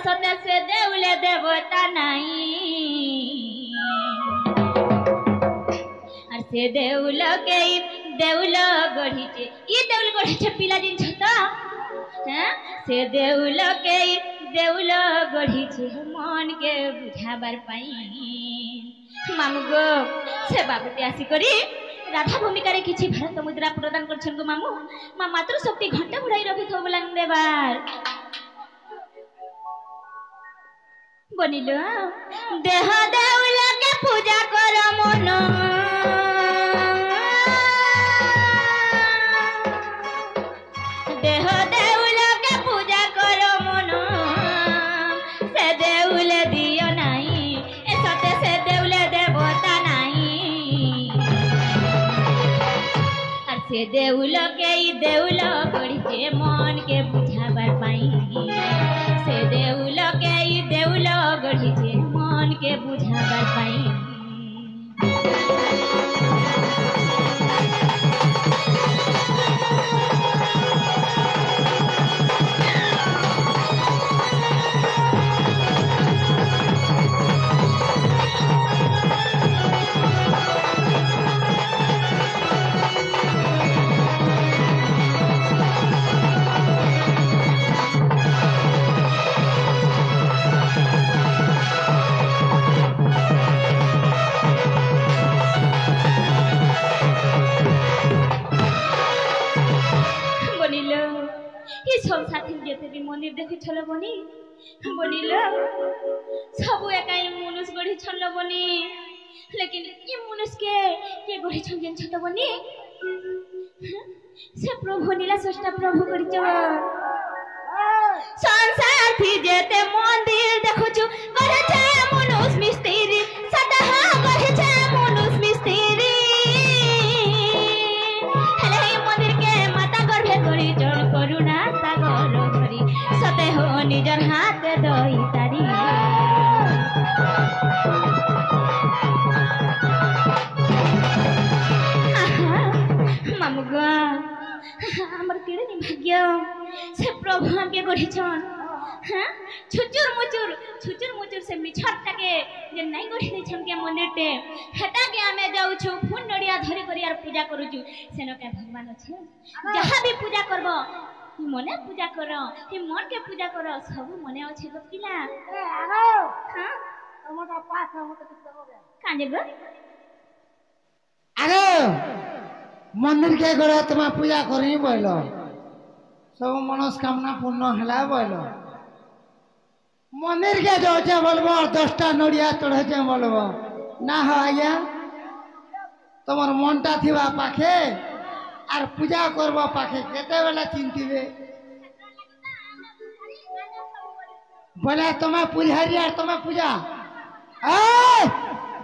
सते से देउले देवता नहीं और से देउल के देउल गढ़ीचे ये देउल गढ़ीचे पिला दिन छता हैं से देउल के देउल गढ़ीचे मन के बुझाबार पाई मामू गो से बाबूते आसी करी राधा भूमिका रे किछि भारत मुद्रा प्रदान करछन गो मामू मा मातृ शक्ति घंटा बुढ़ाई रखि थो बोलान देबार बनिलो देह देउल के पूजा कर मन देह देउल के पूजा कर मन से देउल दियो नाही ए सते से देउल देवता नाही और से देउल के देउल गढ़ीचे मन के बुझाबार पाई से देउल के देउल गढ़ीचे मन के बुझाबार पाई मंदिर देखि छलो बनी बनिल सब एकाई मनुष्य गढ़ी छलो बनी लेकिन ये मनुष्य के गढ़ी छन जेन छत बनी से प्रभु नीला सष्टा प्रभु करिछ संसार थी जेते मंदिर देखो छु गढ़े छे मनुष्य मिस्त्री सदा गढ़े छे मनुष्य मिस्त्री हेले मंदिर के माता गर्भे करी जन करुणा सागर भरी सते हो निजर हाथ दई तारी मामू गो हमर केड़े नि भाग्य से प्रभु हमके गढ़ी छन हां छुचुर मुचुर से मिछरटा के जे नहीं गढ़ी दे छन के मंदिर टे हेटा के हमें जाउ छु फूल नडिया धरे करी आर पूजा करू छु सेनो के भगवान छे जहां भी पूजा करबो मने पूजा करो हे मन के पूजा करो सब मने अच्छे गो पिला ए आरो हां तमका पास हम तो किछ करोगे कांजे गो आरो मंदिर के गरे तुम पूजा करी बोलो सब मनोकामना पूर्ण हला बोलो मंदिर के जोचे बोलबो 10टा नडिया चढ़े बोलबो ना हो आज्ञा तमर मनटा थिबा पाखे आर पूजा करबो पाखे केते बेला चिंतिबे बोले तुम्हें पुजारी आर तुम्हें पूजा ए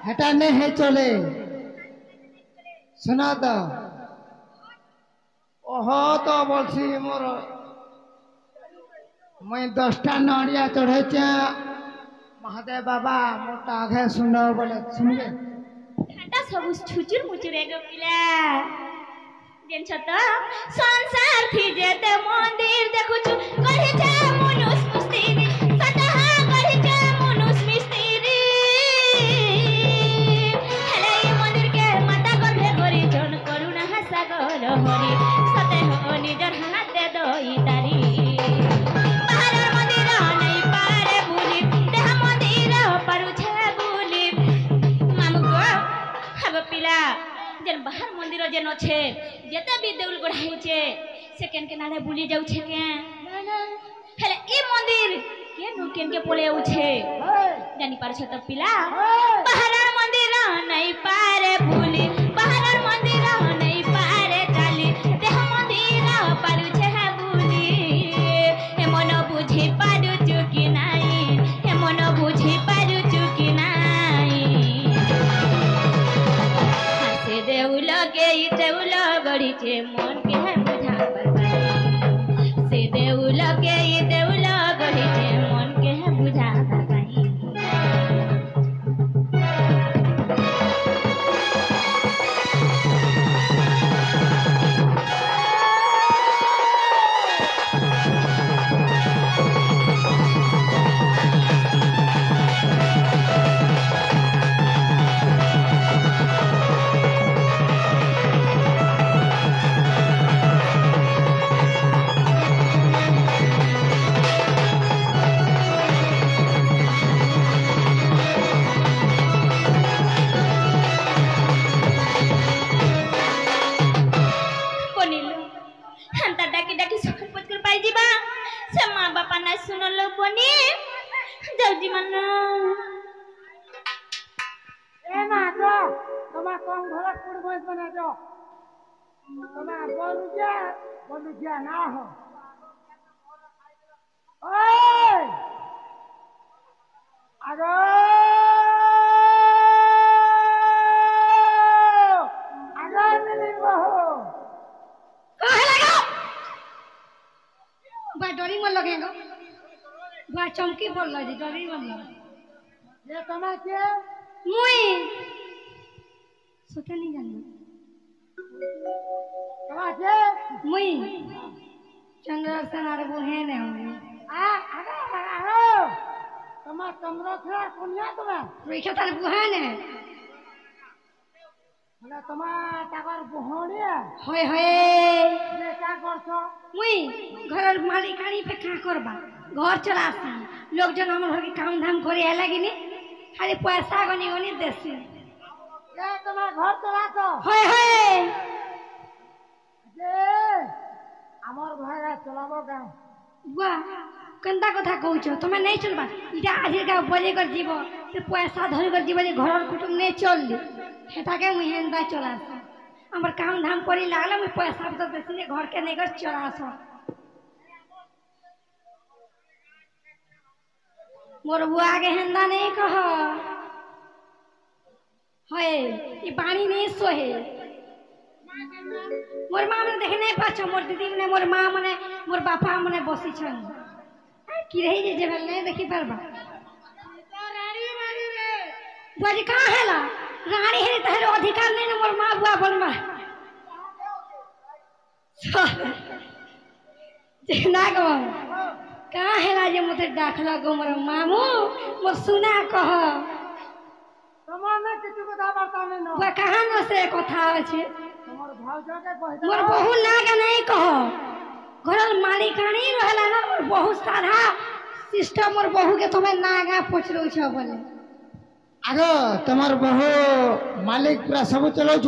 हेटा ने है चले सुना तो ओहो तो बोलसी मोर मैं 10टा नड़िया चढ़े महादेव बाबा मोटा आगे सुनो बोले सुनबे हेटा सब छुचुर मुचुर एगो पिला जेन छत संसार थी जेते मंदिर देखु छु कहि छे मनुष्य मिस्त्री सदा कहि छे मनुष्य मिस्त्री हेले मंदिर के माता गर्भे करी जन करुणा सागर हरि सते हो निजर हाथ दे दई तारी बाहर मंदिर नहीं पारे बुली देह मंदिर पारु छे बुली मामू को हब पिला जेन बाहर मंदिर जेन छे जेते भी देउल गढ़ाई छे से केन के नाडे बुली जाउ छे के हेले ई मंदिर के नु केन के पळे आउ छे जानी पार छ त पिला बाहर मंदिर नहीं पारे बुली बाहर मंदिर नहीं पारे चाली देह मंदिर पारु छे बुली हे मन बुझी पारु छु कि नाही हे मन बुझी पारु छु कि नाही हासे देउल के देउल गढ़ी छे मन के है बुझा पर से देउल के देउल गढ़ी छे मन के है बुझा पर पाई जीवा से माँ बापा ना सुनल बनी जाउजी मन ए ना जो तमा कम घर कुड़ बस बना जो तमा बोलू जा ना हो ओए आगो आगो मिली बहो कहे लगा बा डरी मन लगेगा बा चमकी बोल लगी डरी मन लगे ये तमा के मुई सोते नहीं जानी तमा के मुई चंद्रसेन आरे बुहे ने होंगे आ आगो तमा कमरो खा कोनिया तमा रुइखा तारे बुहे ने মানে তোমার টাকার বহনিয়া होय होय যে কা করছো मुई घर मालिकानी पे क्या करबा घर चलासी लोग जन हमर घर के काम धाम करे लागिनी खाली पैसा गनी गनी देसी এ তোমার ঘর চলাছো होय होय যে আমার ভাইরা চলাবো গাঁও बुआ कंदा कथा कहूछ तुम नहीं चलबा इटा आज का बोले कर जीव से पैसा धर कर जीव जे घर कुटुम नहीं चलली हेता के मुई हेंदा चलास हमर काम धाम करी लागला मुई पैसा तो देसी घर के नहीं कर चलास मोर बुआ के हेंदा नहीं कह होए ई पानी नहीं सोहे मोर माँ मने देखे नहीं पाछ मोर दीदी मने मोर माँ मने मोर बापा मने बसी छन की रही जे जेबल नहीं देखी परबा রানী মারি রে बुआजी कहाँ हैला रानी है तहरे अधिकार नहीं ना मोर माँ बुआ बनबा जे ना गो कहाँ हैला जे मते डाखला गो मोर मामू मोर सुना कह তোমার না কিছু কথা বার্তা নেই না बुआ कहाँ न से कथा আছে তোমার ভাউজকে কই मोर बहु नाग नहीं कह घर मालिकानी रहला ना मोर बहु साधा सिस्टम मोर बहु के तुम्हें नागा पोचरो छ बोले আগো তোমার বহু মালিক পুরা সব চলাউছ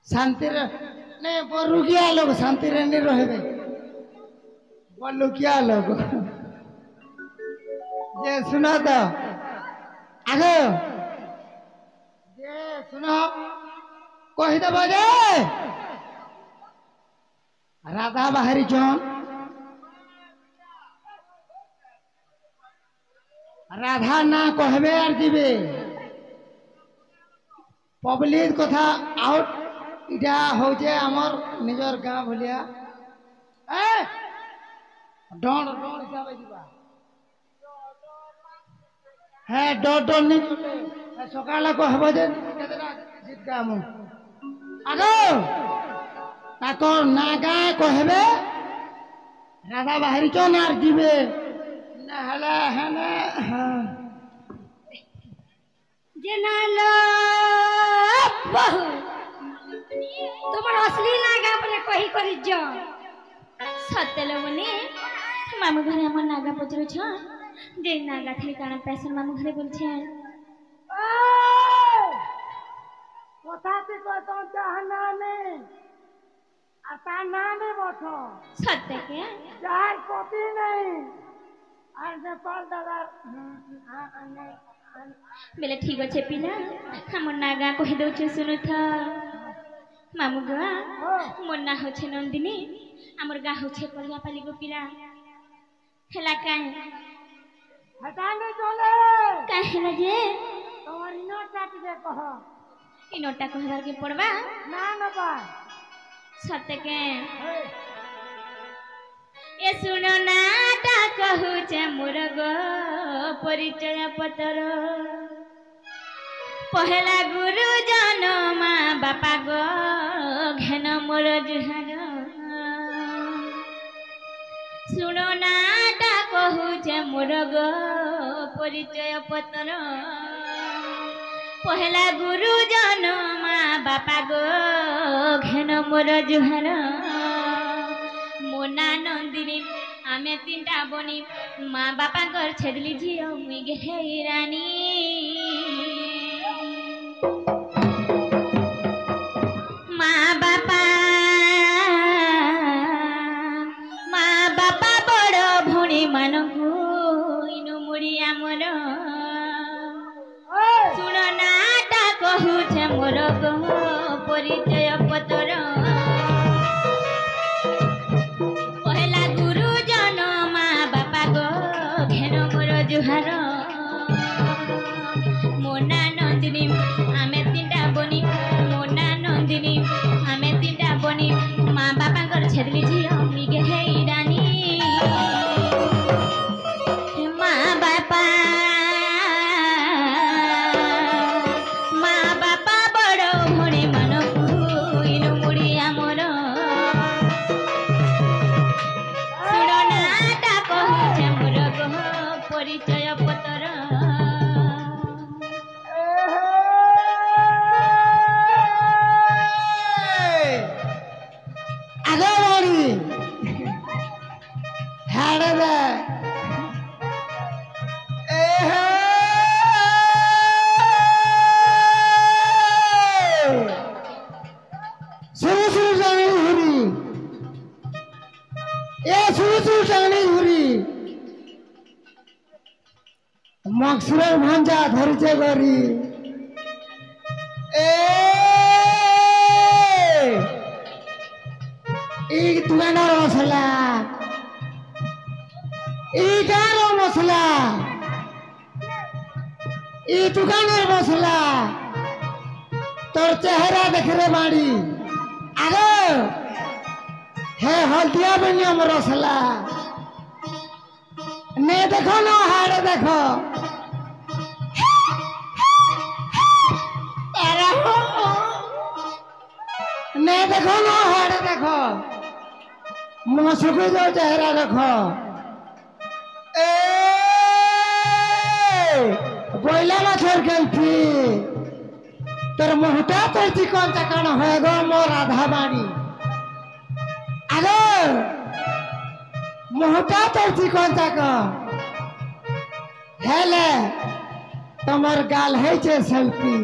শান্তিরে নে বরুগিয়া লোক শান্তিরে নি রহবে বলুকিয়া লোক যে শুনো তো আগো যে শুনো কহি দেব যে রাধা বাহারি জন রাধা না কহবে আর দিবে পব্লিক কথা আউট এটা হচ্ছে আমার নিজের গাঁ ভলিয়া এ ডর ডর হিসাবে দিবা হ্যাঁ ডর ডর নেই চলে সকালে কহব যে কেতটা গীত গাম আগো তাকর না গাঁ কহবে রাধা বাহারি চন আর দিবে না হলে হ্যাঁ जे ना लो बहु तुम्हार असली नागा बोले कही करी जो सत्य लोगने मामू घरे हमर नागा पचरो छ जे नागा थली काना पैसा मामू घरे बोल छे কোথাতে কত জাহানা নে আর তার নামে বছো सत्य के যার কপি নেই আর নেপাল দাদার बेले ठीक अच्छे पिला हमर नागा कहि दउ छे सुनु था मामू गा मोर ना हो छे नंदिनी हमर गा हो छे परिया पाली गो पिला हेला काहे হটানে চলে काहे ना जे তোমার ইনো চাটবে কহ इनोटा कहबार के पड़बा না নবা सत्य के ए सुनो नाटा कहू छे मोर गो परिचय पत्र पहला गुरु जन माँ बापा गो घेन मोर जुहार सुनो नाटा कहू छे मोर गो परिचय पत्र पहला गुरु जन माँ बापा गो घेन मोर जुहार मोना नंदिनी आमे तीनटा बनी माँ बापा कर छेदली झियो मुई गे रानी माँ बापा बोली झियो निगे है रानी माँ बापा बड़ भणे मानकु इनु मुड़िया मोर सुड़नाटा कहुछे मोर गह परिचय पतर मक्सुर भांजा धरचे गरी एक दुकानर मसला इटार मसला ई दुकानर मसला तोर चेहरा देख रे बाड़ी आगे है हल्दिया बनियम रसला ने देखो ना हाड़े देखो ने देखो ना हाड़े देखो मुसुको जो चेहरा देखो बोला ना छोड़ गई तोर मुहटा तोर चिकन चकन होएगो मोर आधा बाड़ी अगर मुहटा तोर चिकन चकन हेले तमर गाल है छे सेल्फी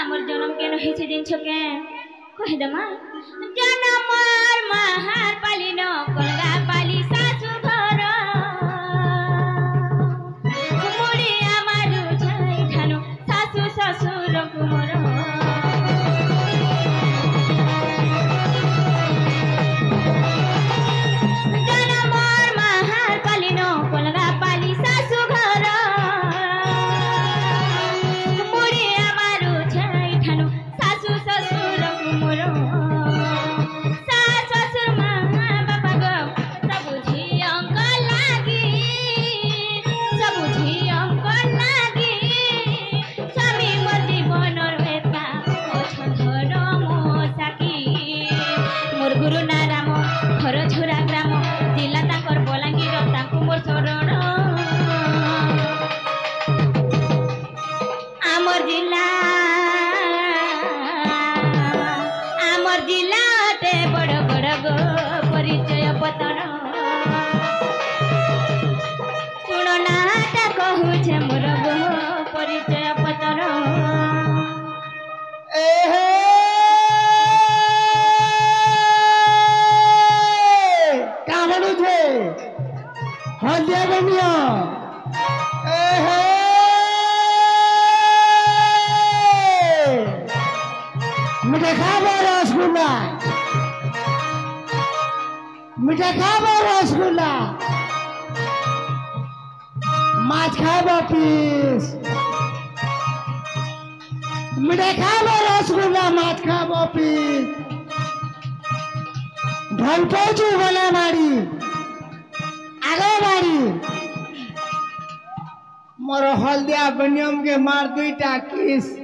हमर जन्म के नहीं से दिन छके कह दमा जन्म और महार पाली न कोलगा पाली सासु घर मुड़ी आमारु छाई ठानु सासु ससुर कुमर जन्म और महार पाली न कोलगा पाली सासु घर गुरु नाराम घर झोरा ग्राम जिला ताकर बलांगीर ताकू मोर शरण आमर जिला ते बड़ बड़ गो परिचय पतन सुन नाटा कहूछे मोर गो परिचय पतन हल्दिया बनिया मिठा खाबो रसगुल्ला मिठा खाबो रसगुल्ला माछ खाबो पीस मिठा खाबो रसगुल्ला माछ खाबो पीस ढोल पहुंचू बोला मारी आगे बारी मोर हल्दिया बनियम के मार दुईटा किस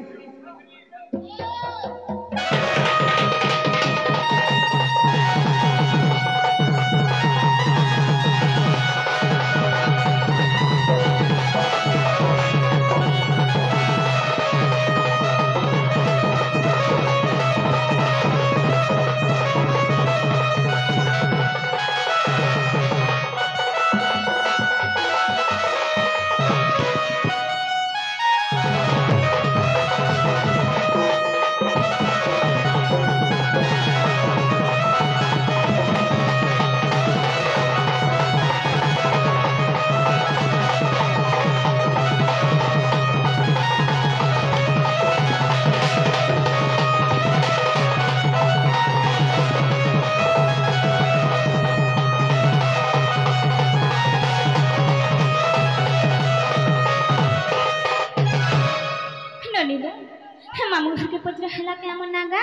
मामू घर के पत्र हला के हमर नागा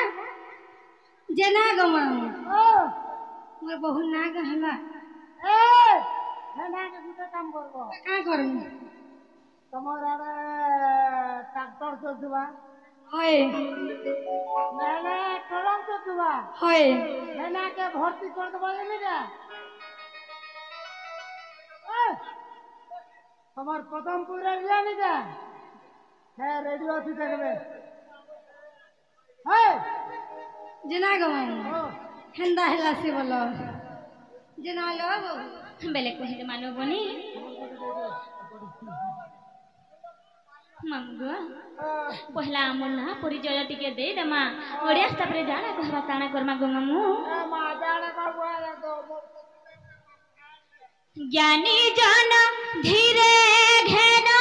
जे ना गो मामू ओ मोर बहु ना गहला ए हेना के गुटे काम करबो का करम तमर आरे ट्रैक्टर चलतबा होय नाना ट्रक चलतबा होय हेना के भर्ती कर देबो रे ए तमर प्रथम पूरा जानी जा है रेडियो थी देखबे है जे ना गो मामू हेंदा हेला से बोलो जे ना लो बेले कहे मानो बनी मामू गो पहला हमर ना परिचय टिके दे दमा ओडिया तापरे जाना कहबा ताना करमा गो मामू मा जाने का बोला तो ज्ञानी जन धीरे घेना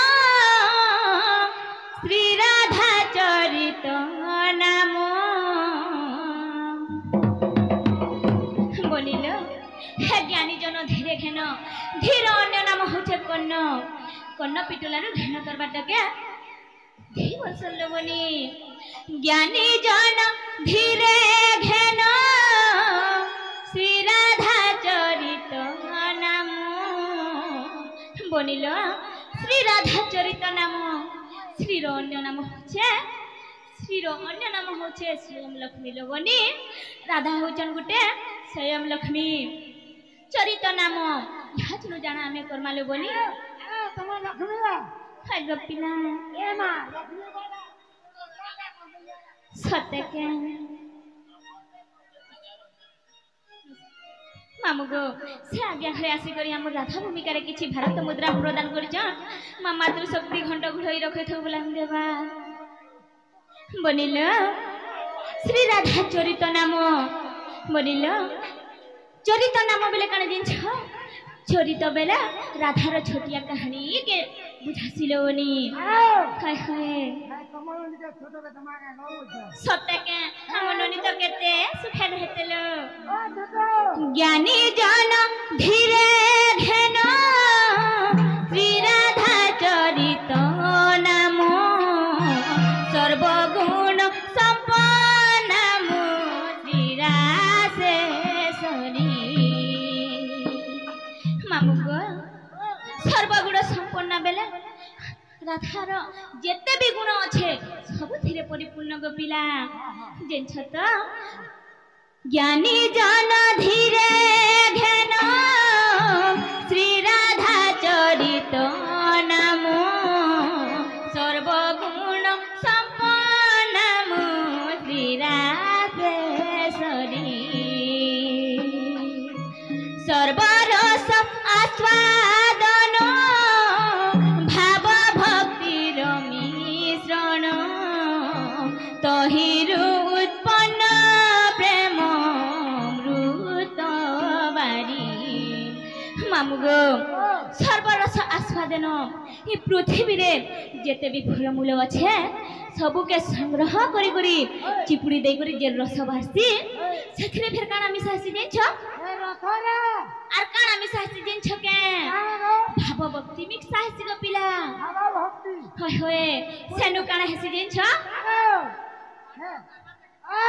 श्री राधा चरित नाम बोलिल हे ज्ञानी जन धीरे घेन धीर अन्य नाम होचे कन्न कन्न पिटुलारु घेन करबाटके धी बसल बनी ज्ञानी जन धीरे घेन श्री राधा चरित नाम बनिल श्री राधा चरित नाम श्रीर अन्य नाम होचे श्रीर अन्य नाम होचे स्वयं लक्ष्मी लोगनी राधा होचन गुटे स्वयं लक्ष्मी चरित नाम ह्याचनु जाना आमे कर्मा लोगनी तम लक्ष्मी बा हाय गपिला ए मा लक्ष्मी बा सत्य के मामू गो से आज्ञा घरे आसी करी हम राधा भूमिका रे किछि भारत मुद्रा प्रदान करिछ मा मातृ शक्ति घंट घुड़ई रखे थौ बोला देवा बनिल श्री राधा चरित नाम बनिल चरित नाम बेले कण जिंछ चरित बेला राधार छोटिया कहानी के बुझासिलोनी हाय हाय कमल निके छोट के तमागा न बुझ सत्य के हम ननी तो केते सुखे रहतेलो ओ देखो ज्ञानी जन धीरे घेन श्री राधा चरित नाम सर्वगुण संपन्न श्री रासेश्वरी मामू गो सर्वगुण संपन्न बेले राधार जेते भी गुण अच्छे सबुथिरे परिपूर्ण गोपिला जेछ तो ज्ञानी जन धीरे घेन श्री राधा चरित नाम सर्वगुण संपन्न श्री रासेश्वरी सर्वरस आस्वादन भाव भक्तिर मिश्रण तहिरु उत्पन्न प्रेम मृत बारी मामू गो सर्वरस आस्वादन ये पृथ्वी रे जेते भी फलमूल अच्छे सबू के संग्रह करी करी चिपुड़ी दे करी जे रस बासी सेथरे फेर काना मिसासी देछ ए रथरा आर काना मिसासी देछ के भाव भक्ति मिक्सासी गो पिला भाव भक्ति होय होय सेनु काना हेसी देछ है ए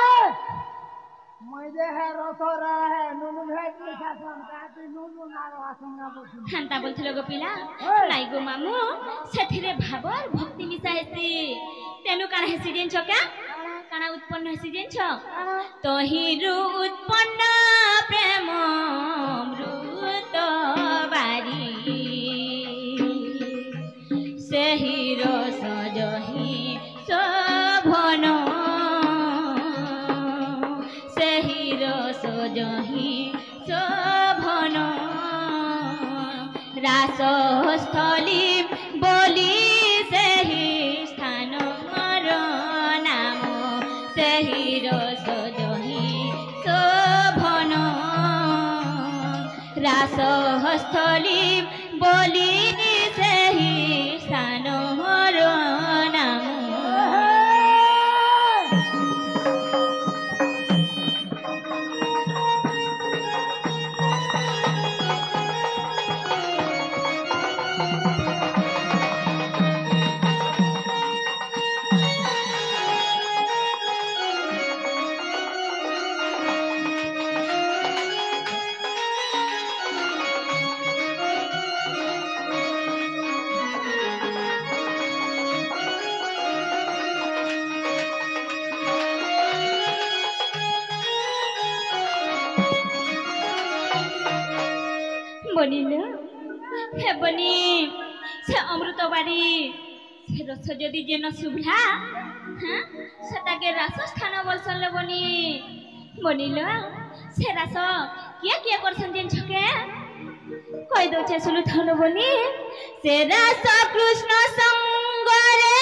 मजे है रथरा है नुनु भेट लिखा सन काती नुनु नारो आसंगा बोलु हांता बोलथिलो गो पिला नाइ गो मामू सेथिरे भाव और भक्ति मिसासी तेनु काना हेसी देछ के काना उत्पन्न हेसी देछ तहिरु उत्पन्न प्रेम मृत बारी सेहि रस जहि शोभन सेहि रस जहि शोभन रासस्थली बोली सेहि स्थान नाम सेहि रस जहि शोभन रासस्थली बोली सेहि स्थान नाम বনিল হেবনি সে অমৃতবাড়ি সে রস যদি যেন শুভ্লা হ্যাঁ সেটাকে রাসস্থান বলসল বনি বনিল সে রাস কিয়ে কিয়ে করছেন যেন ছকে কই দউছে শুলু থল বনি সে রাস কৃষ্ণ সঙ্গরে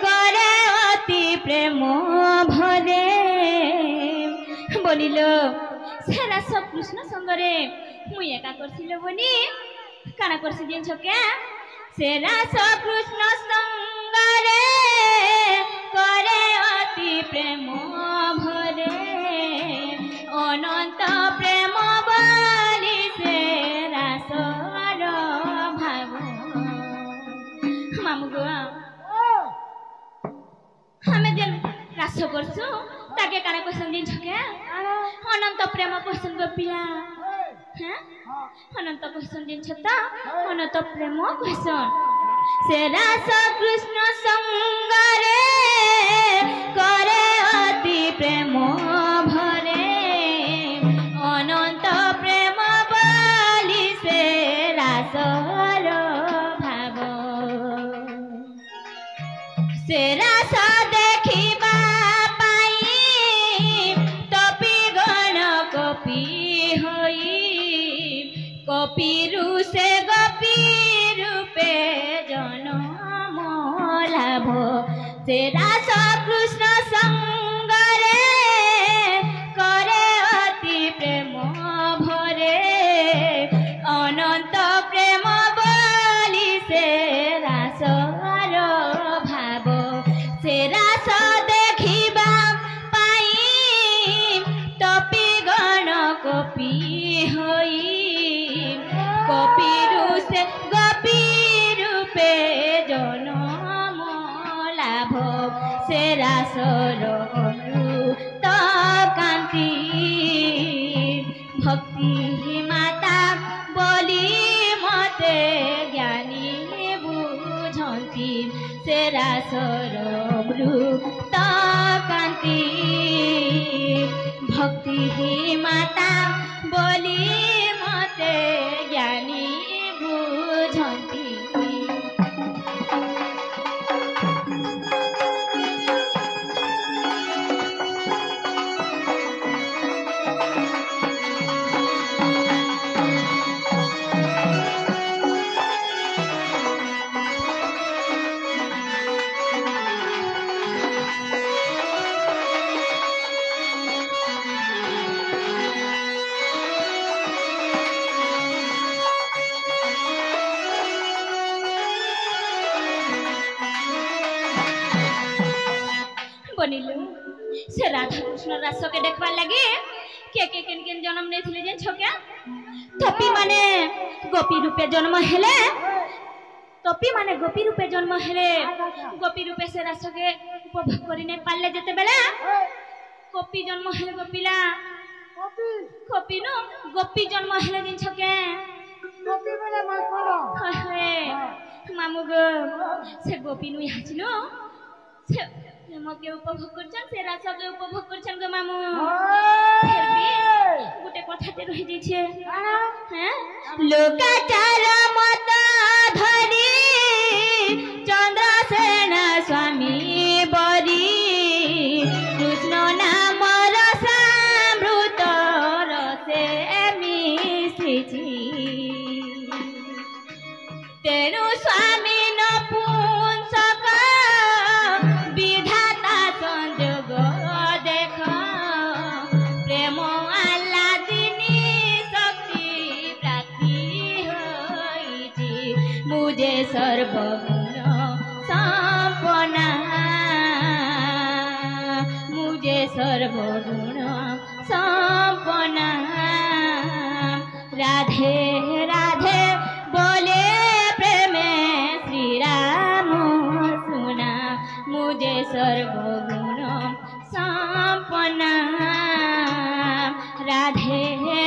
করে অতি প্রেম ভরে বলিল সে রাস কৃষ্ণ সঙ্গরে মুই একা করছিল বনি কানা করছি যেন ছকে সে রাস কৃষ্ণ সঙ্গরে করে অতি প্রেম ভরে অনন্ত প্রেম বলি সে রাসর ভাব মামু গো আমি যেন রাস করছু তাকে কানা করছেন দিন ছকে অনন্ত প্রেম করছেন গো পিলা হ্যাঁ অনন্ত করছেন দিন ছতা অনন্ত প্রেম করছেন সে রাস কৃষ্ণ সঙ্গরে করে অতি প্রেম ভরে অনন্ত প্রেম বলি সে রাসর ভাব সে রাস দেখিবা পাই তপি গণ কপি হই কপিরু সে গোপী রূপে জনম লাভ সে রাস কৃষ্ণ সঙ্গরে করে অতি প্রেম ভরে অনন্ত প্রেম বলি সে রাসর ভাব সে রাস দেখিবা পাই তপি গণ কপি হই কপিরু সে গোপী রূপে জনম লাভ সে রাসর অমৃত কান্তি ভক্তি মাতা বলি মতে জ্ঞানী বুঝন্তি সে রাসর অমৃত কান্তি ভক্তি মাতা বলি মতে জ্ঞানী বুঝন্তি বনিল সে রাধা কৃষ্ণ রাসকে দেখবার লাগে কে কে কেন কেন জন্ম নেইছিলে যে ছকে তপি মানে গোপী রূপে জন্ম হেলে তপি মানে গোপী রূপে জন্ম হেলে গোপী রূপে সে রাসকে উপভোগ করি নাই পারলে যেতে বেলা কপি জন্ম হেলে গোপিলা কপি নো গোপী জন্ম হেলে দিন ছকে কপি বলে মার করো মামু গো সে গোপী নুই হাছিল সে প্রেমকে উপভোগ করছেন সে রাসকে উপভোগ করছেন গো মামু গোটে কথাতে রহি যাইছে হ্যাঁ লোকাচার মত ধরি চন্দ্রসেন স্বামী বরি কৃষ্ণ নাম রসামৃত রসে মিশিছি তেণু স্বামী নপুংসক বিধাতা সংযোগ দেখ প্রেম আহ্লাদিনী শক্তি প্রাপ্তি হইছি মুঝে সর্বগুণ সম্পন্না মুঝে সর্বগুণ সম্পন্না রাধে রাধে बोले प्रेमे श्री राम सुना मुझे सर्वगुण संपन्ना राधे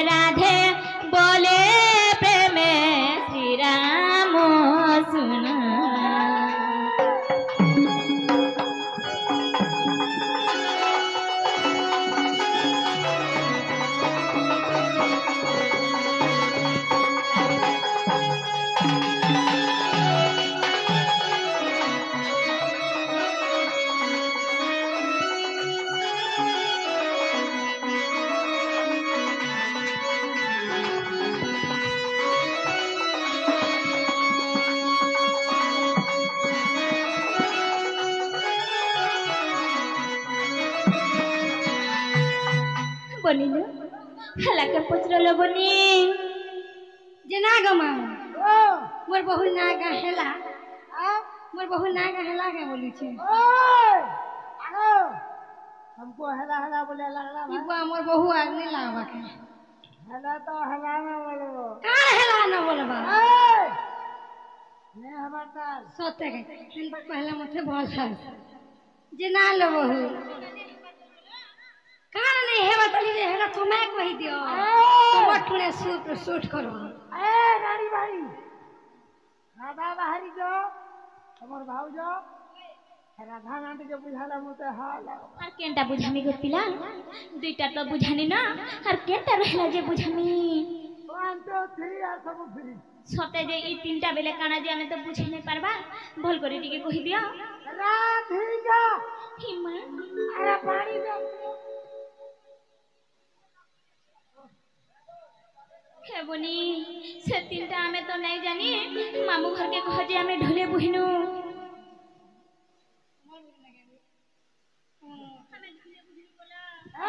राधे बोले प्रेमे श्री राम सुना বনিলো হেলাকে পচরলো বনি যে না গো মামু ओ मोर बहु ना गहेला आ मोर बहु ना गहेला के बोली छे ओए आगो हमको हला हला बोले लगला ई भाई बुआ मोर बहु आज नहीं लावा के हला तो हला ना बोलो का हेला न बोलबा ए ने खबरदार सोते के इन पर पहले मुझे बोल जे ना लो बहु का नहीं है बताली जे हेला तुम्हें कहि दियो तुम ठुने सूट करो ए रानी भाई राधा बाहरी जो हमर भाव जो राधा नाटी जो बुझाला मुते हाल আর কেনটা বুঝামি গো পিলা দুইটা তো বুঝানি না আর কেনটা রহিলা যে বুঝামি 1 2 3 আর सब फ्री সতে যে এই তিনটা বেলে কানা যে আমি তো বুঝে নাই পারবা ভুল করে টিকে কহি দিও राधी जो হিমা अरे पानी दो হে বনি সে তিনটা আমি তো নাই জানি মামু ঘরকে কহ যে আমি ঢলে বুহিনু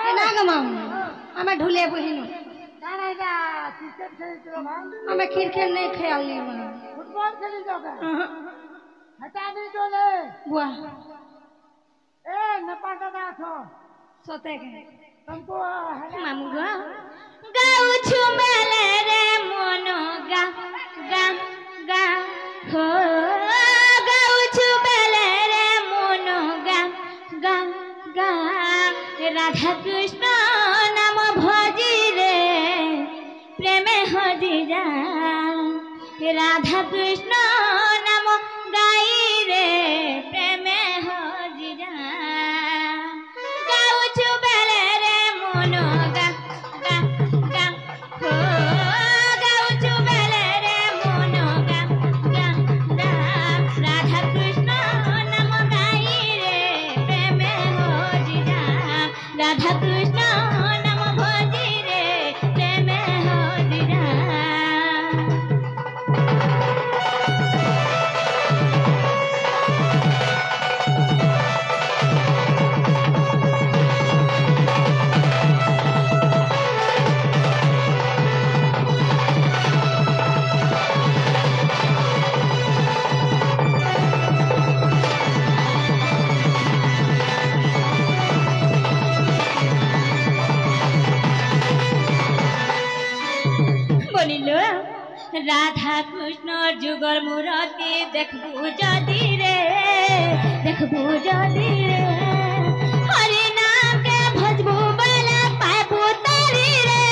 जे ना गो मामू हमें ढुले बहिनो काना जा क्रिकेट खेली तो भाई हमें क्रिकेट नहीं खेलनी मामू फुटबॉल खेली तो का हटा दी तो ले बुआ ए नपाटा दा छो सोते के तुमको हला মামু গো গাউ ছুমেলে রে মন গা গা গা হো গাউ ছুমেলে রে মন গা গা গা রাধা কৃষ্ণ নাম ভজি রে প্রেমে হজি যা রাধা কৃষ্ণ নাম গাই রে প্রেমে হজি যা গাউছু বেলে রে মন গা গা গা হো গাউছু বেলে রে মন গা গা গা রাধা কৃষ্ণ নাম গাই রে প্রেমে হজি যা রাধা কৃষ্ণ নাম ভজি রে প্রেমে হজি যা বলিল রাধা কৃষ্ণর যুগল মূরতি দেখবু যদি রে দেখবু যদি রে হরি নামকে ভজবু বলে পাইবু তারি রে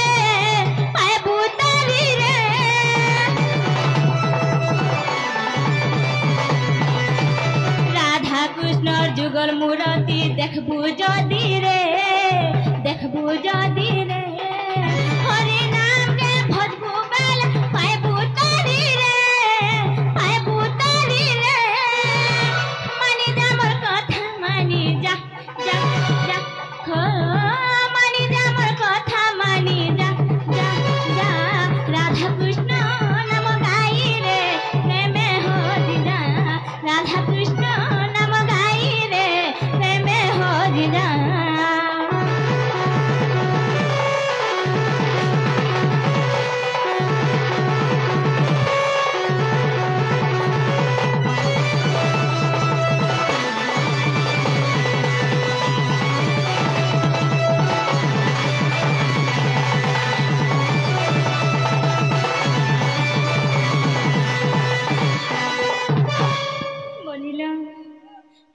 পাইবু তারি রে রাধা কৃষ্ণর যুগল মূরতি দেখবু যদি রে দেখবু যদি রে হরি নামকে ভজবু বলে পাইবু তারি রে পাইবু তারি রে মানি যা মোর কথা মানি যা যা যা হো মানি যা মোর কথা মানি যা যা যা রাধা কৃষ্ণ নাম গাই রে প্রেমে হজি যা রাধা কৃষ্ণ নাম গাই রে প্রেমে হজি যা বলিল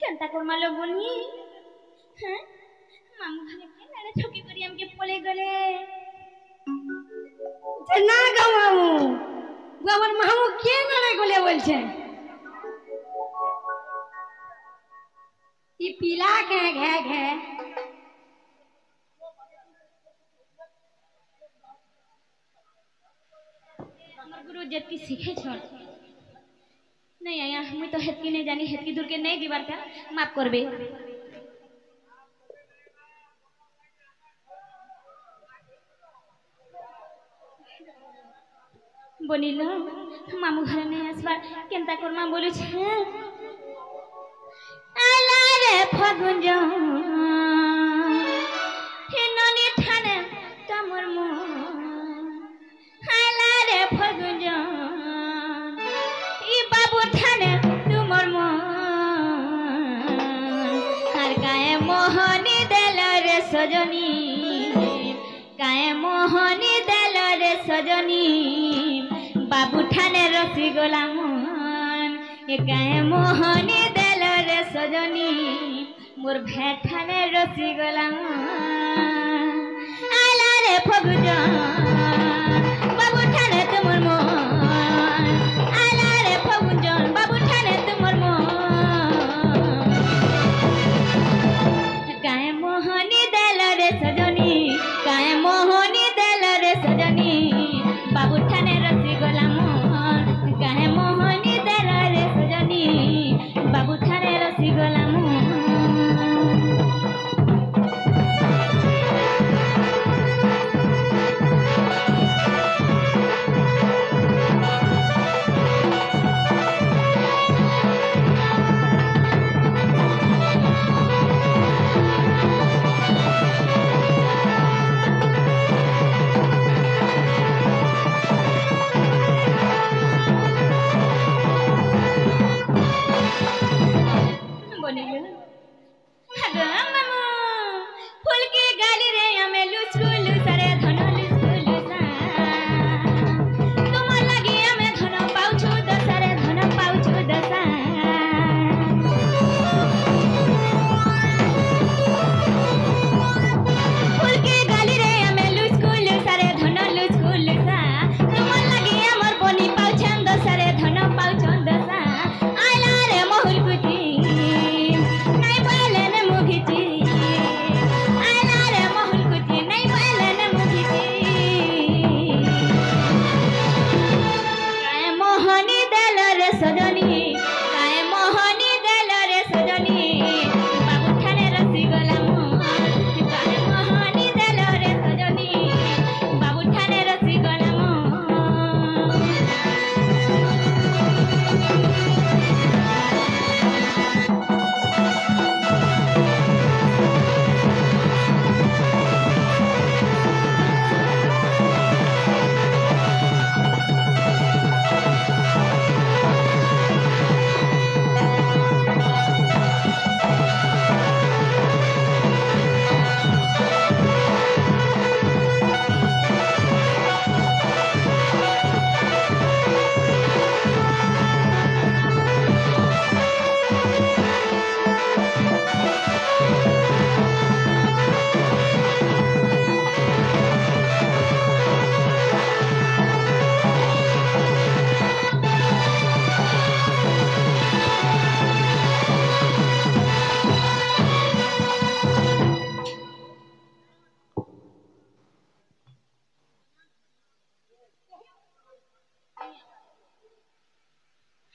কেনটা করমালো বলি হ্যাঁ মামু ঘরে কেন ঠকি করি আমাকে পলে গলে যে না গো মামু বুয়া আমার মামু কে না গলে বলছে ई पीला के घे घे हमर गुरु जेतकी सीखे छोड़ नहीं आया मुई तो हेतकी नहीं जानी हेतकी दूर के नहीं दीवार का माफ करबे বলিল মামু ঘরে নেই আসবার কেনতা করমা বলেছে আলা রে ফাগুন হে ননি ঠানে सजनी काए मोहनी देल रे सजनी बाबू ठाने रसीगोला मोहन ए काए मोहनी देल रे सजनी मोर भेठाने रसीगोला मोहन आला रे फगुजन बाबू ठाने तुमर मोहन आला रे फगुजन बाबू ठाने तुमर मोहन काए मोहनी देल रे सजनी काए मोहनी देल रे सजनी बाबू ठाने रसीगोला मोहन काहे मोहनी देल रे सजनी बाबू ठाने रसीगोला मोहन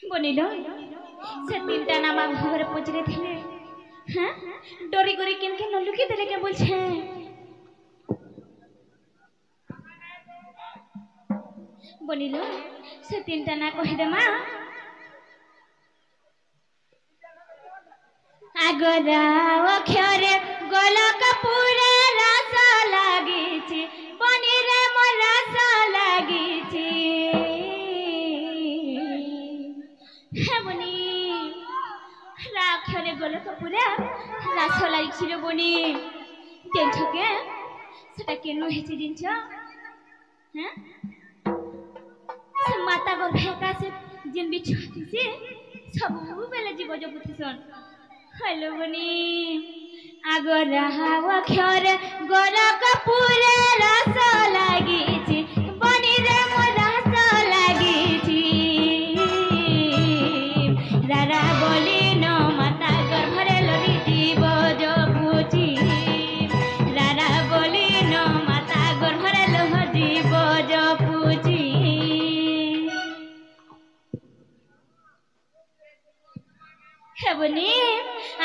बनिलो से तीनटा नामा घरे पहुंचले थिले हां डोरी गोरी किन के न लुकी देले के बोलछे बनिलो से तीनटा ना कहि दे मां आगरा अक्षरे गोलक पूरा रस लागिछि बनी रे मोर रस लागिछि हे बनी राक्षरे गोलक पूरा रस लागिछि रे बनी देखो के सेटा केनु हेछि दिनछ हैं से माता गो भेका से जिन बिछती से सब बेले जीव जबुथि सन हेलो बनी आगरा अक्षर गोलक पूरा रस लागिछि बनी रे मोर रस लागिछि रारा बोली न माता गर्भरे लरी जीव जबुछि रारा बोली न माता गर्भरे लोह जीव जबुछि हेबनी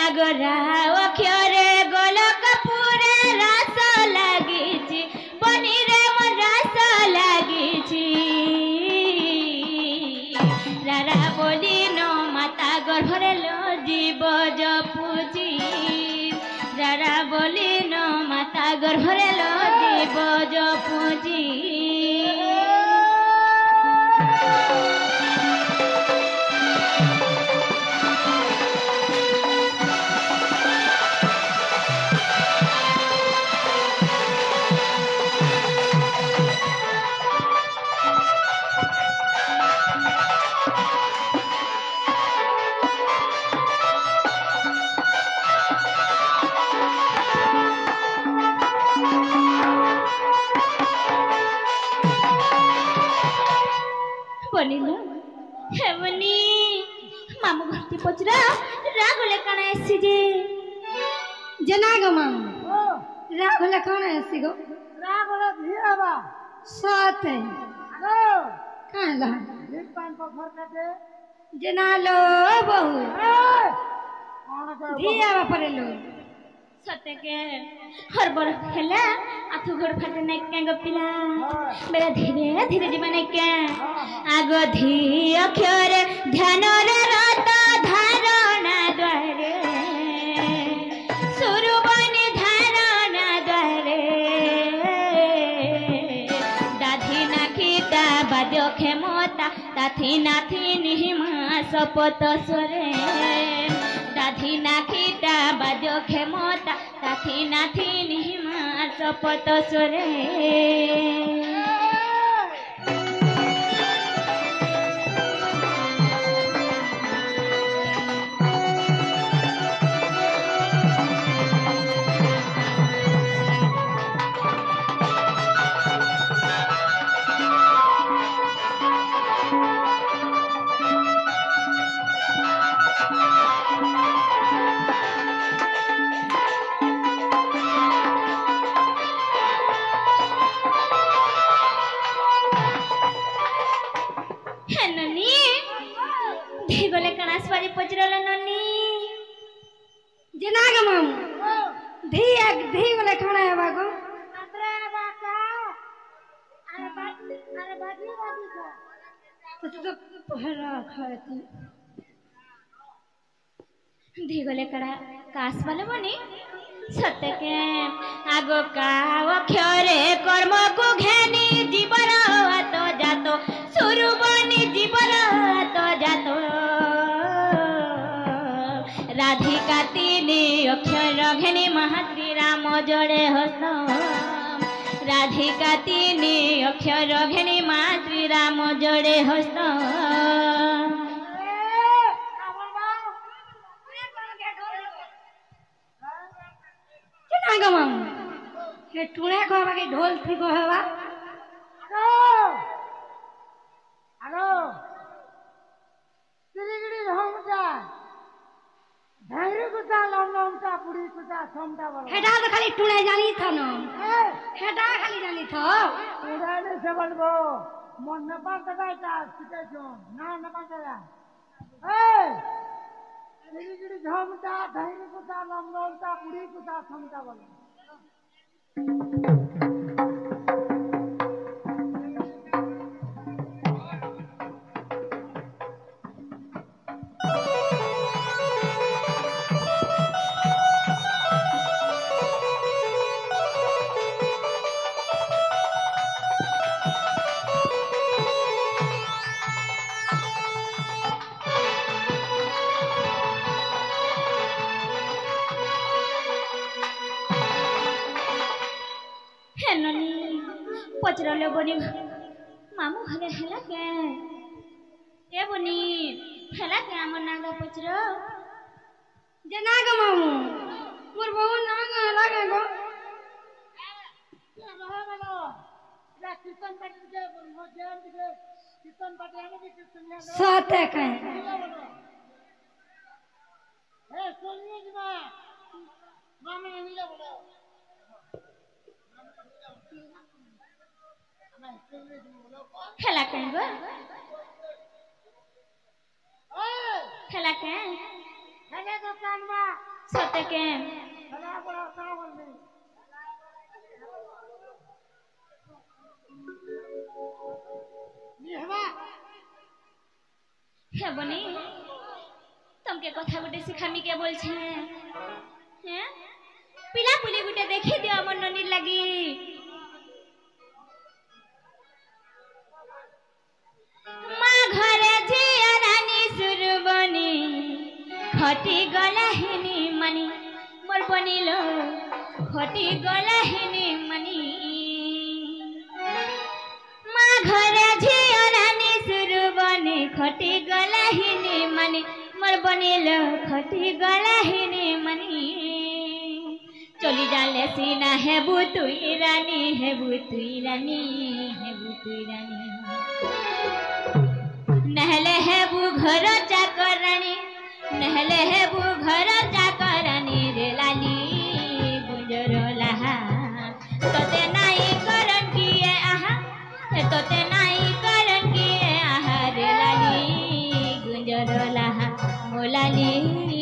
आगरा अक्षरे गोलक पूरा रस लागिछि बनी रे मोर रस लागिछि रारा बोली न माता गर्भरे लो जीव जपुछि रारा बोली न माता गर्भरे लो जीव जपुछि বনিলো হেবনি মামু ঘরটি পচরা রাগলে কানা এসি যে না গো মামু রাগ হলে কানা এসি গো রাগ হলে ভিড়াবা সাথে আগো কালা ভিড় পান को घर काटे যে না লো বহু कौन कर ধিয়া পরে লো सत्य हर बर खेला आथु घर फाटे नहीं क्या गपिला मेरा धीरे धीरे जीवन क्या आगो धी अक्षर ध्यान रे राता धारणा द्वारे सुरुबनी धारणा द्वारे दाधी नाखिता बाद्य क्षमता ताथी नाथी निहिमा सपत स्वरे दाधी नाखिता बाद्य क्षमता ताथी नाथी निहिमा सपत स्वरे पचरास्वारी पचरला ननी जे ना गो मामू धी एक धी वाला खाना है बागो अरे बाका अरे बाजी बाजी का तो पहरा खाती धी गले कड़ा कास वाले बनी सत्य के आगो का अक्षरे कर्म को घेनी जीवन तो जातो सुरु बनी जीवन तो जातो राधिका तीनी अक्षर घेनी महाश्री राम जोड़े हस्त राधिका तीनी अक्षर घेनी महाश्री राम जोड़े हस्त गो मामू हे टुणे को बाकी ढोल थी को हवा हेलो गिरी हमटा धैर्य कुता लमलमटा पुड़ी कुता समटा बोल हेटा तो खाली टुणे जानी था न हेटा खाली जानी था उड़ाने से बोलबो मन न पाता का सीते जो ना न पाता ए गिरी झमटा धैर्य कुता लमलमटा पुड़ी कुता समटा बोल पचरले बनी मामू घरे हेला के ए बनी हेला के हमर नागा पचर जे ना गो मामू मोर बहु नागा लगा गो कीर्तन पार्टी के मध्याह्न के कीर्तन पार्टी आने की कीर्तन साथे कहे ए सुनिए जी मां ने मिले बोलो खेला कहीं गो खेला के खेले तो कानवा सत्य के खेला बड़ा का बोल नहीं ये हवा हे बनी तुमके कथा गुटे सिखामी के बोल छे हैं पिला पुली गुटे देखि दियो मन ननी लगी घरे झिया रानी सुरबनी खटी गलाहिनी मनी मोर बनिलो खटी गलाहिनी मनी माँ घरे झिया रानी सुरबनी खटी गलाहिनी मनी मोर बनिलो खटी गलाहिनी मनी चली जाले सीना है बुतुई रानी है बुतुई रानी है बुतुई रानी नहले है वो घर चाकरानी नहले है वो घर चाकरानी रे लाली गुंजरो लहा तोते नाई करन किए आहा तोते नाई करन किए आहा रे लाली गुंजरो लहा मोलाली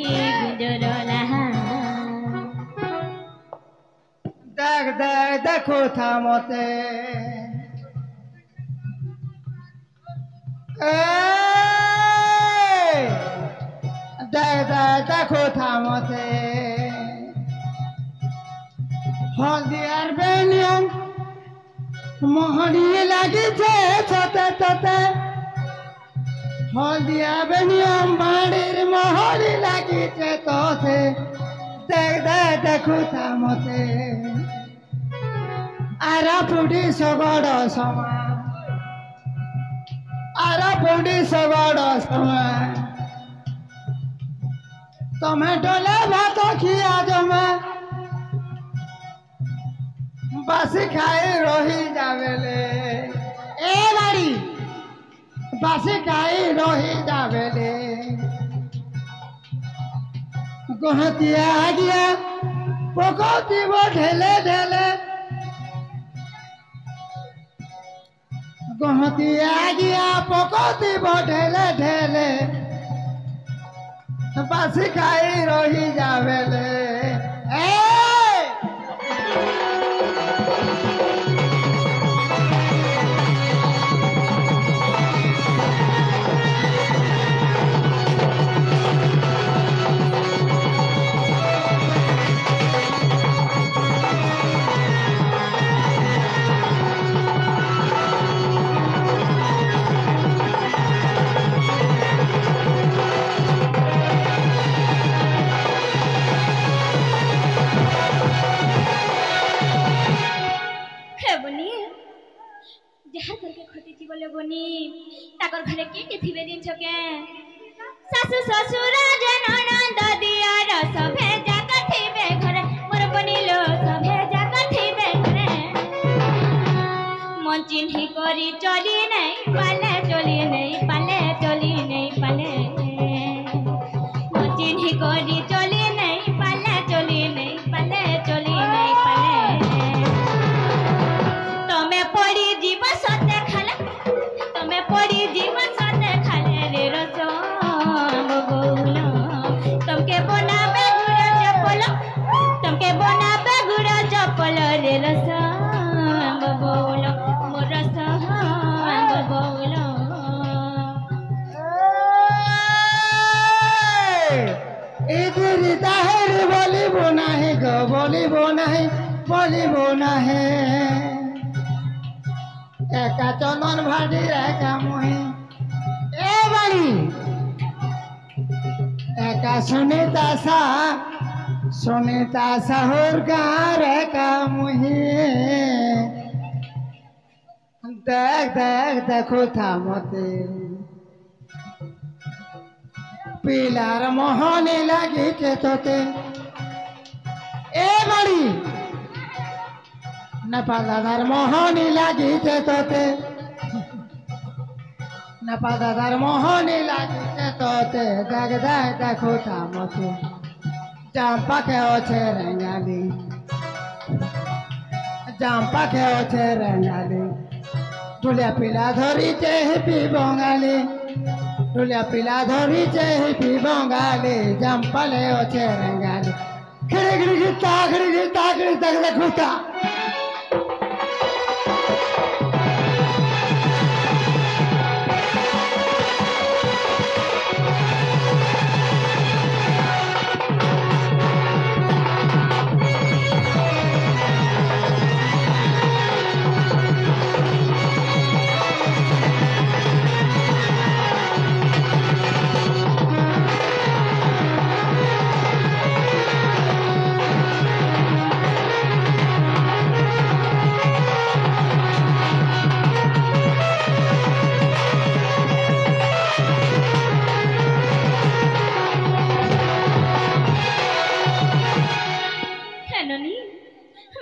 गुंजरो लहा देख देख देखो था मोते देख देख देखो था मोते हल्दियार बेनियम मोहनी लगी छे छोटे छोटे हल्दिया बेनियम बाड़ीर मोहनी लगी छे तोते देख देख देखो था मोते आरा पुडी सगड़ समा आरा पुडी सगड़ समा तुम्हें डोले भात खिया जमा बासी खाई रही जावेले ए बाड़ी बासी खाई रही जावेले गोहतिया आ गया पकौती वो ढेले ढेले गोहतिया आ गया पकौती वो ढेले ढेले बासी खाई रही जावेले ए जहाँ करके खोटी थी बोले बनी ताकर घरे के थिबे दिन छके सासु ससुर जननंद दियार सभे जाका थिबे घरे मोर बनिलो सभे जाका थिबे घरे मन चिन्ही करी चली नहीं पाले चली नहीं पाले चली नहीं पाले मन चिन्ही करी चली नहीं पाले चली नहीं पाले चली नहीं पाले तमे पड़ी जीव सते खाले तमे पड़ी जीव सते खाले रे रसो बबुलो तमके बनाबे गुड़ चपल तमके बनाबे गुड़ चपल रे रसो बबुलो मोर रसो बबुलो इधर दाहर बोली बोना है गो बोली बोना है बोली बोना है एका चंदन भाड़ी एका मुही ए बाड़ी एका सुनीता साहुर गार एका मुही देख देख देखो था मते पिलार मोहनी लगी तोते ए बाड़ी नेपादार मोहनी लगी तोते नेपादार मोहनी लगी तोते देख देख देखो था मते चंपा के ओछे रंगाली चंपा के ओछे रंगाली टुलिया पिला धरी चेहपी बंगाली टुलिया पिला धरी चेहपी बंगाली चंपले ओछे रंगाली खिड़ी खिड़ी ताक देखो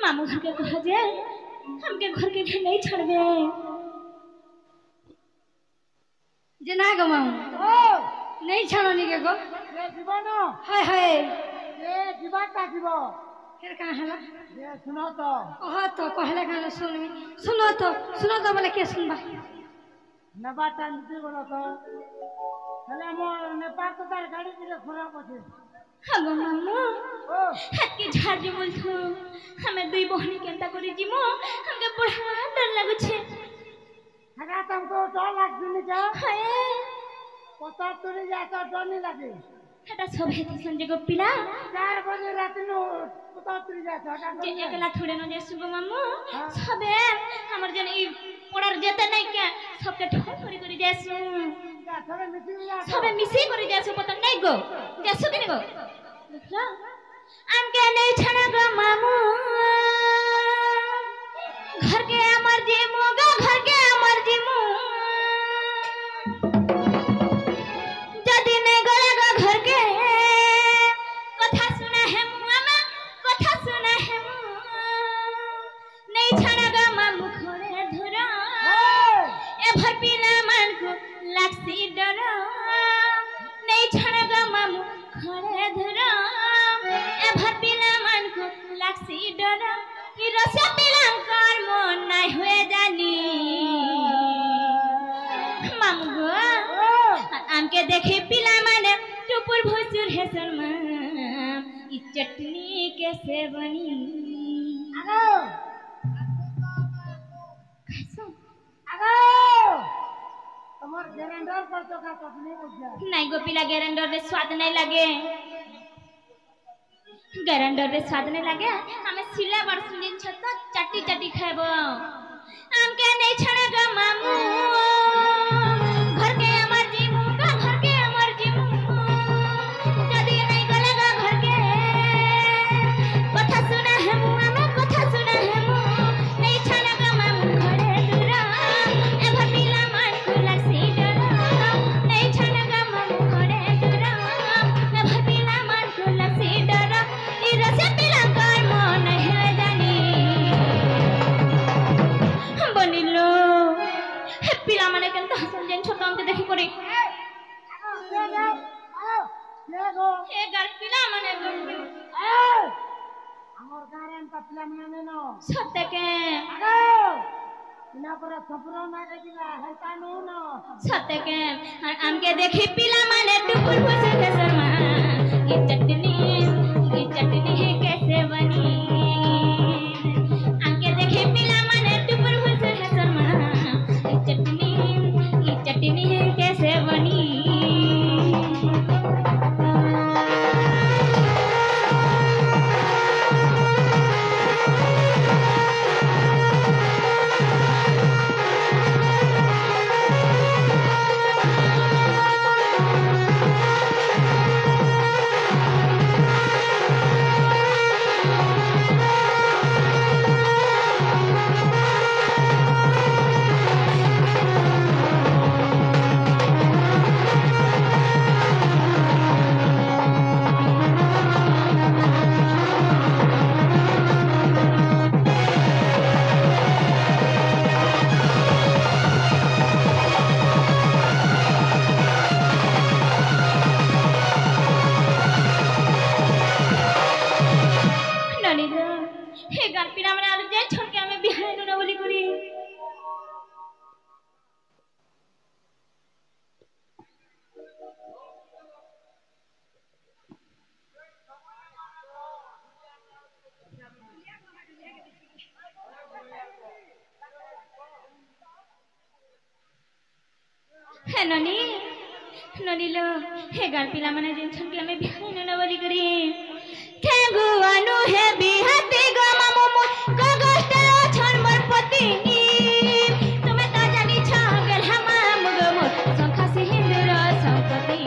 मामू घर के कहा जाए हमके घर के नहीं छोड़बे जे ना गो मामू ओ नहीं छानी के गो ये जीवन हाय हाय ये जीवन का जीव फिर कहाँ है ये सुनो तो ओह तो कहले कहाँ सुनो तो बोले के सुनबा नबाटा नीति बोलो तो हेले मो नेपाल तो तार गाड़ी के खराब होছে हागो मामू ओ हाथी झाड़ जे बोलथु हमें दुई बहनी केनता करी जिमो हमके बड़ा डर लागु छे हगा तुमको डर लाग दिनी का हाय पता तुरी जा तो डर नहीं लगे हेटा सब हेतु संजे गो पिला 4 बजे रात नो पता तुरी जा तो जे हगा एकला थोड़े न जे सुबह मामू हाँ। सबे हमर जन ई पड़र जेते नहीं क्या सबके ठोर करी जासु थोड़े मिसी जा सबे मिसी करी जासु पता नहीं गो जासु कि नहीं गो देखला हमके नहीं छना गो मामू घर के अमर जी मोगा घर के अमर जी मु जदी नहीं गलेगा घर के कथा सुना है मुआमा कथा सुना है मु नहीं छना गो मामू घरे धुरा ए भर पीला मन को लाक्सी डर नहीं छना गो मामू घरे धुरा ए भर पीला मन को लाक्सी डर कि रसा पिलंकर मन नहीं हुए जानी मामू गो आमके देखे पिला माने टुपुर भुसुर है शर्मा ई चटनी कैसे बनी आगो कैसो आगो तुम्हार ग्राइंडर पर तो का चटनी उठ जाए नहीं गो पिला ग्राइंडर रे स्वाद नहीं लगे ग्राइंडर रे स्वाद नहीं लगे हमें सिला बड़ सुनिन छत चट्टी चट्टी खाबो हमके नहीं छड़ा गो मामू घर के अमर जी मुका घर के अमर जी मु जदी नहीं गलेगा घर के कथा सुना है मुआ में कथा सुना है मु नहीं छड़ा गो मामू घरे दूरा ए भपीला मन को लसी डरा नहीं छड़ा गो मामू घरे दूरा ए भपीला मन को लसी डरा ई रसे पिला कर मन है जानी हम बनिलो हे पिला माने केनता समझन छोट हमके देखि पड़ी ए घर पिला माने हमर गारन पतला मने नो सत्य के इना पर थपरो मारे दिला है कानू नो सत्य के हमके देखि पिला माने टुकुर भुसुर है शर्मा ये चटनी कैसे बनी हमके देखि पिला माने टुकुर भुसुर है शर्मा ये चटनी कैसे बनी हे गान पिला मने आरो जाय छोड़ के हमें बिहान न बोली करी हे ननी लो हे गान पिला मने जिन छोड़ के हमें बिहान न बोली करी ठेगु अनु हे बिहाते ग मामु गगस्ते छन मोर पति तुम्हें तो जानी छ गेल हमा मुगो मोर संखा से हिंदुर संपत्ति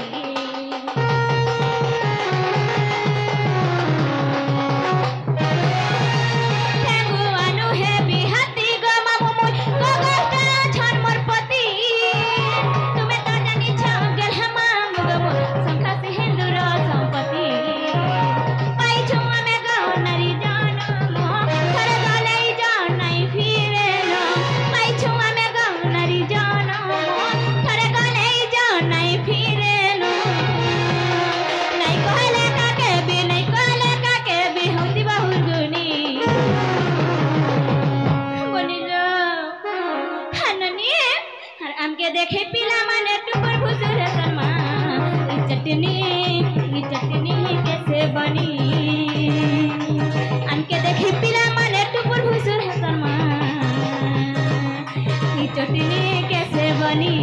ठेगु अनु हे बिहाते ग मामु गगस्ते छन मोर पति तुम्हें तो जानी छ गेल हमा मुगो मोर संखा से हिंदुर संपत्ति पाई छुआ में गो नरी जाना দেখি পিলা মানে টুপুর ভুসুর হাসর মা এই চটনি কেসে বনি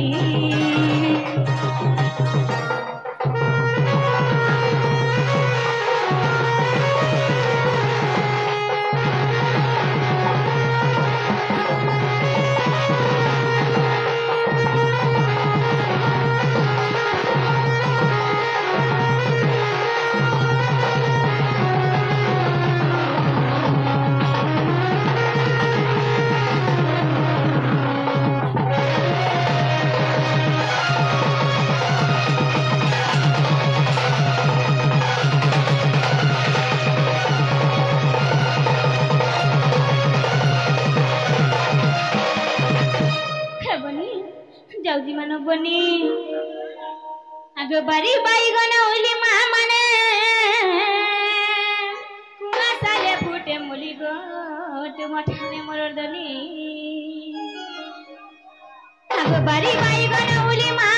যাউজি মান বনি আগ বাড়ি বাইগন ওলি মা মানে কুয়া সালে ফুটে মুলি গোট মঠানে মরর দনি আগ বাড়ি বাইগন ওলি মা